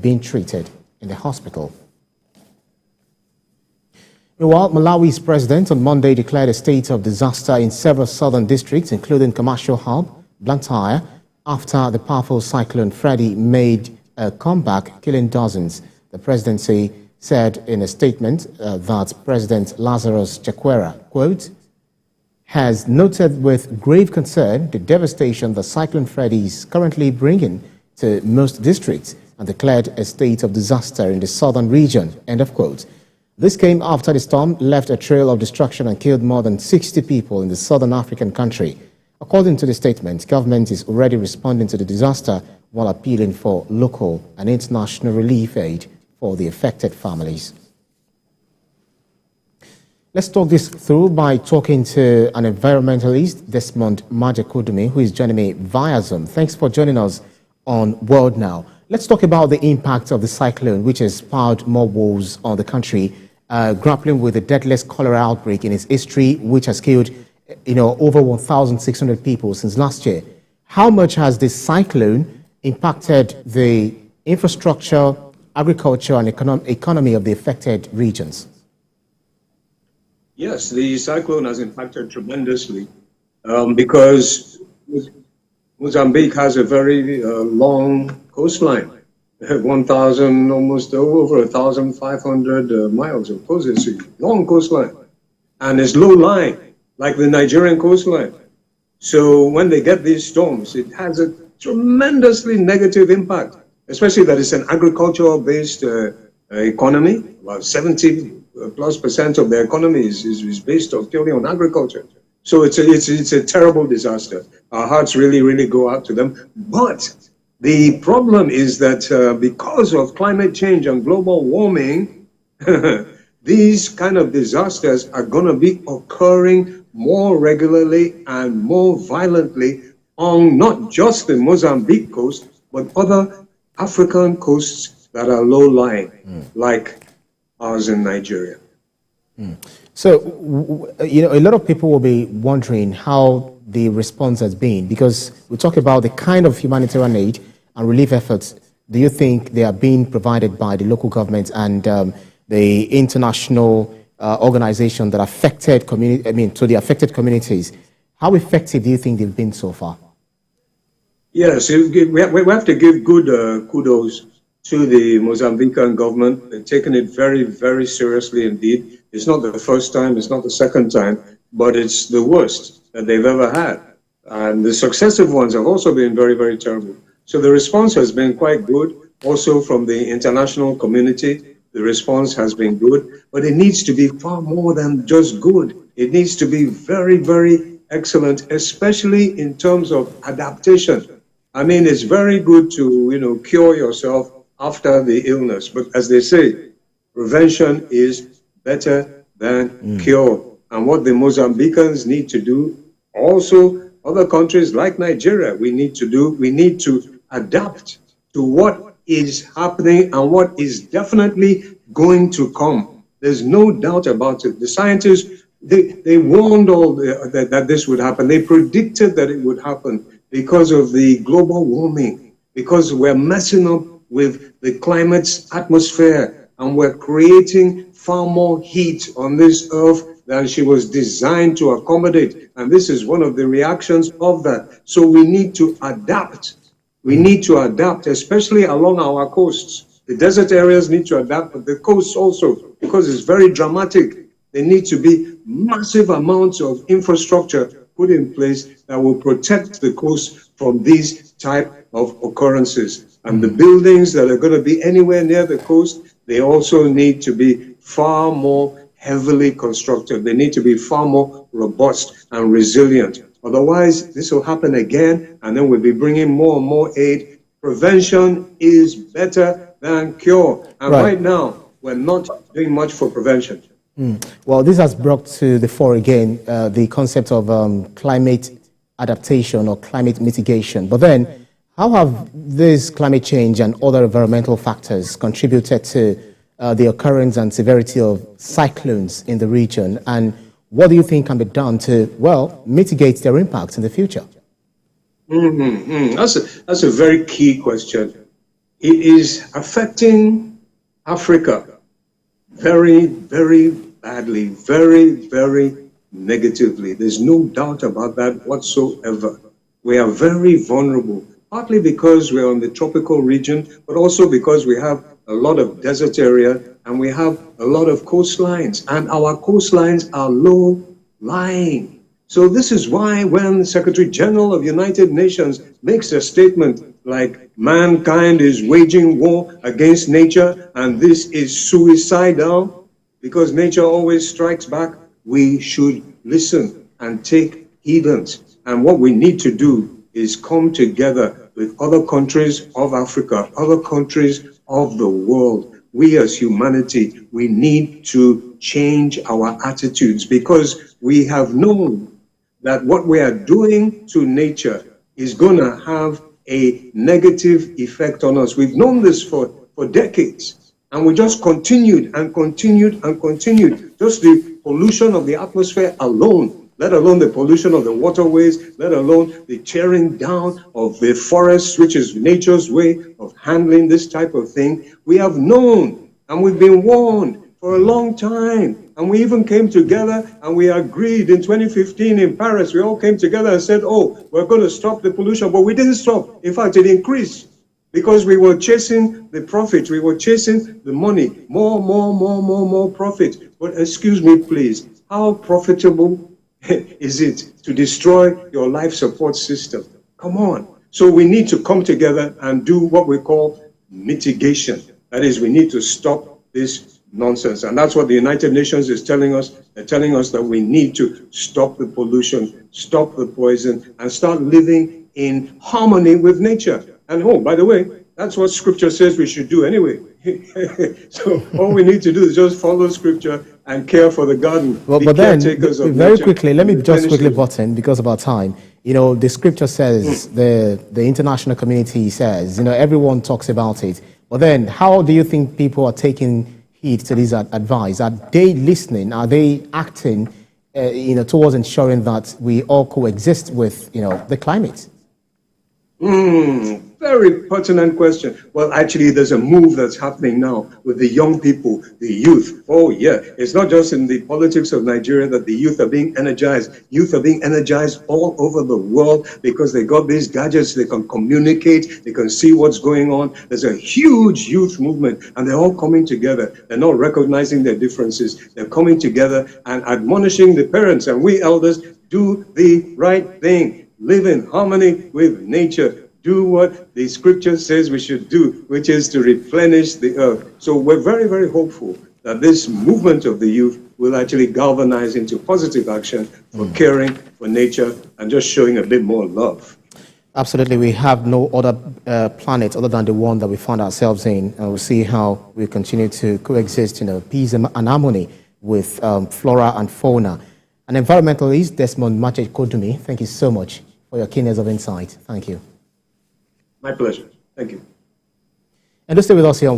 being treated in the hospital. Meanwhile, Malawi's president on Monday declared a state of disaster in several southern districts, including commercial hub, Blantyre, after the powerful Cyclone Freddy made a comeback, killing dozens. The presidency said in a statement that President Lazarus Chakwera Quote has noted with grave concern the devastation that Cyclone Freddy is currently bringing to most districts and declared a state of disaster in the southern region. End of quote. This came after the storm left a trail of destruction and killed more than 60 people in the southern African country. According to the statement, government is already responding to the disaster while appealing for local and international relief aid for the affected families. Let's talk this through by talking to an environmentalist, Desmond Majekodunmi, who is joining me via Zoom. Thanks for joining us on World Now. Let's talk about the impact of the cyclone, which has spurred more woes on the country, grappling with the deadliest cholera outbreak in its history, which has killed, over 1,600 people since last year. How much has this cyclone impacted the infrastructure, agriculture, and economy of the affected regions? Yes, the cyclone has impacted tremendously because Mozambique has a very long coastline. 1,000, almost over 1,500 miles. Of course, it's a long coastline. And it's low-lying, like the Nigerian coastline. So when they get these storms, it has a tremendously negative impact, especially that it's an agricultural-based economy. About 70+% of the economy is based purely on agriculture. So it's a terrible disaster. Our hearts really go out to them. But the problem is that because of climate change and global warming, these kind of disasters are going to be occurring more regularly and more violently on not just the Mozambique coast, but other African coasts that are low-lying, like ours in Nigeria. So, a lot of people will be wondering how the response has been, because we talk about the kind of humanitarian aid and relief efforts. Do you think they are being provided by the local government and the international organization that affected to the affected communities? How effective do you think they've been so far? Yes, we have to give good kudos to the Mozambican government. They've taken it very seriously indeed. It's not the first time, it's not the second time, but it's the worst that they've ever had. And the successive ones have also been very terrible. So the response has been quite good. Also from the international community, the response has been good, but it needs to be far more than just good. It needs to be very excellent, especially in terms of adaptation. I mean, it's very good to, cure yourself after the illness, but as they say, prevention is better than cure. And what the Mozambicans need to do, also other countries like Nigeria, we need to adapt to what is happening and what is definitely going to come. There's no doubt about it. The scientists, they warned that this would happen. They predicted that it would happen because of the global warming, because we're messing up with the climate's atmosphere and we're creating far more heat on this earth than she was designed to accommodate. And this is one of the reactions of that. So we need to adapt. We need to adapt, especially along our coasts. The desert areas need to adapt, but the coasts also, because it's very dramatic. There need to be massive amounts of infrastructure put in place that will protect the coast from these type of occurrences. And the buildings that are going to be anywhere near the coast, they also need to be far more heavily constructed. They need to be far more robust and resilient. Otherwise, this will happen again, and then we'll be bringing more and more aid. Prevention is better than cure. And right now, we're not doing much for prevention. Well, this has brought to the fore again the concept of climate adaptation or climate mitigation. But then, how have this climate change and other environmental factors contributed to the occurrence and severity of cyclones in the region? And what do you think can be done to, mitigate their impacts in the future? That's a very key question. It is affecting Africa very, very badly, very, very negatively. There's no doubt about that whatsoever. We are very vulnerable, partly because we're in the tropical region, but also because we have a lot of desert area and we have a lot of coastlines, and our coastlines are low-lying. So this is why when the Secretary General of the United Nations makes a statement like mankind is waging war against nature and this is suicidal because nature always strikes back, we should listen and take heedance. And what we need to do is come together with other countries of Africa, other countries of the world. We as humanity, we need to change our attitudes because we have known that what we are doing to nature is going to have a negative effect on us. We've known this for decades, and we just continued and continued and continued. Just the pollution of the atmosphere alone, let alone the pollution of the waterways, let alone the tearing down of the forests, which is nature's way of handling this type of thing. We have known and we've been warned for a long time. And we even came together and we agreed in 2015 in Paris. We all came together and said, oh, we're going to stop the pollution. But we didn't stop. In fact, it increased because we were chasing the profit. We were chasing the money. More profit. But excuse me, please, how profitable is it to destroy your life support system? Come on. So we need to come together and do what we call mitigation. That is, we need to stop this nonsense. And that's what the United Nations is telling us. They're telling us that we need to stop the pollution, stop the poison, and start living in harmony with nature. And oh, by the way, that's what scripture says we should do anyway. So all we need to do is just follow scripture and care for the garden. Well, but then, very quickly, let me just quickly butt in because of our time. You know, the scripture says, the international community says, you know, everyone talks about it. But then, how do you think people are taking heed to this advice? Are they listening? Are they acting, you know, towards ensuring that we all coexist with, you know, the climate? Very pertinent question. Well, actually, there's a move that's happening now with the young people, the youth. Oh, yeah. It's not just in the politics of Nigeria that the youth are being energized. Youth are being energized all over the world because they got these gadgets. They can communicate. They can see what's going on. There's a huge youth movement, and they're all coming together. They're not recognizing their differences. They're coming together and admonishing the parents. And we elders, do the right thing. Live in harmony with nature. Do what the scripture says we should do, which is to replenish the earth. So we're very, very hopeful that this movement of the youth will actually galvanize into positive action for caring for nature and just showing a bit more love. Absolutely. We have no other planet other than the one that we found ourselves in. And we'll see how we continue to coexist in peace and harmony with flora and fauna. An environmentalist, Desmond Majekodunmi, thank you so much for your keenness of insight. Thank you. My pleasure. Thank you. And to stay with us here